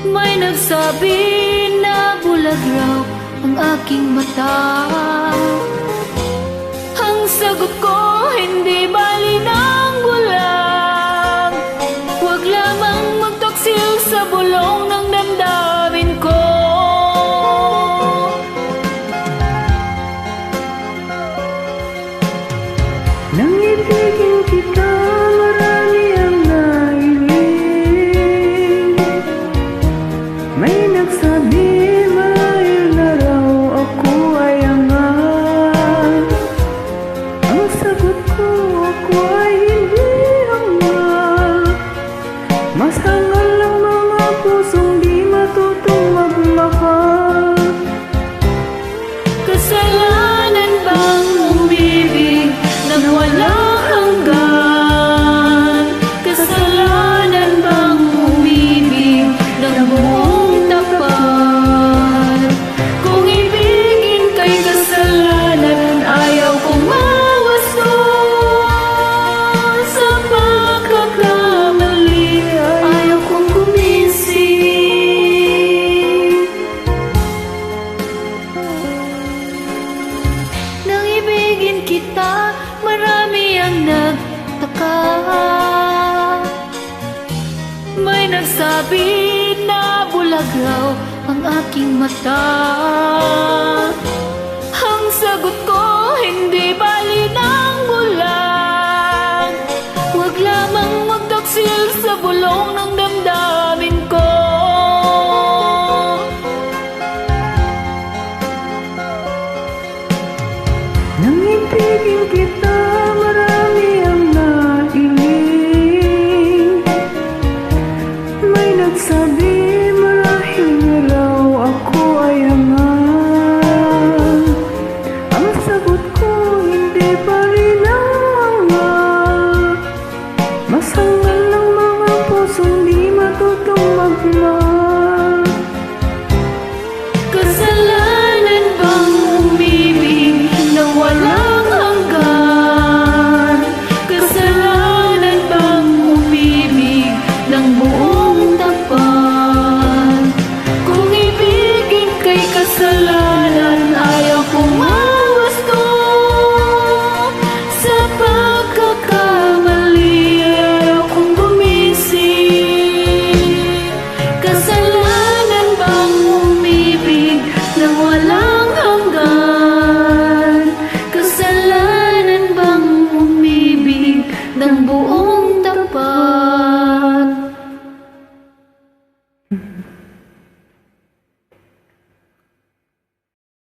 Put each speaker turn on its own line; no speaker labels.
May nagsabi na bulag raw ang aking mata. Ang sagot ko, hindi bali ng bulag. Huwag lamang magtaksil sa bulong ng damdamin ko.
Nang ibigin kita, marami ang nailing. May nagsabi, marahil na raw ako ay angat. Ang sagot ko, ako ay hindi angat. Mas hangal lang mga pusong di matutong magmahal.
Kasalanan bang umibig nang walang hanggan? Kasalanan bang umibig ng buong tapat? Kung ibigin kay kasalanan, ayaw kong mawasto. Sa pagkakamali, ayaw kong gumising. Nang ibigin kita, marami ang nagtaka. May nagsabi na bulag raw ang aking mata. Ang sagot ko, hindi bali ng bulag. Huwag lamang magtaksil sa bulong ng damdamin ko.
Nang ibigin kita, marami ang nailing. May nagsabi, marahil na raw ako ay angat. Ang sagot ko, hindi pa rin angat. Mas hangal ng mga pusong di matutong magmahal.
Kasalanan bang umibig nang walang hanggan? Kasalanan bang umibig ng buong tapat? Kung ibigin kay kasalanan, ayaw kong mawasto. Sa pagkakamali, ayaw kong gumising. Kasalanan bang umibig nang walang hanggan? Kasalanan bang umibig ng buong tapat?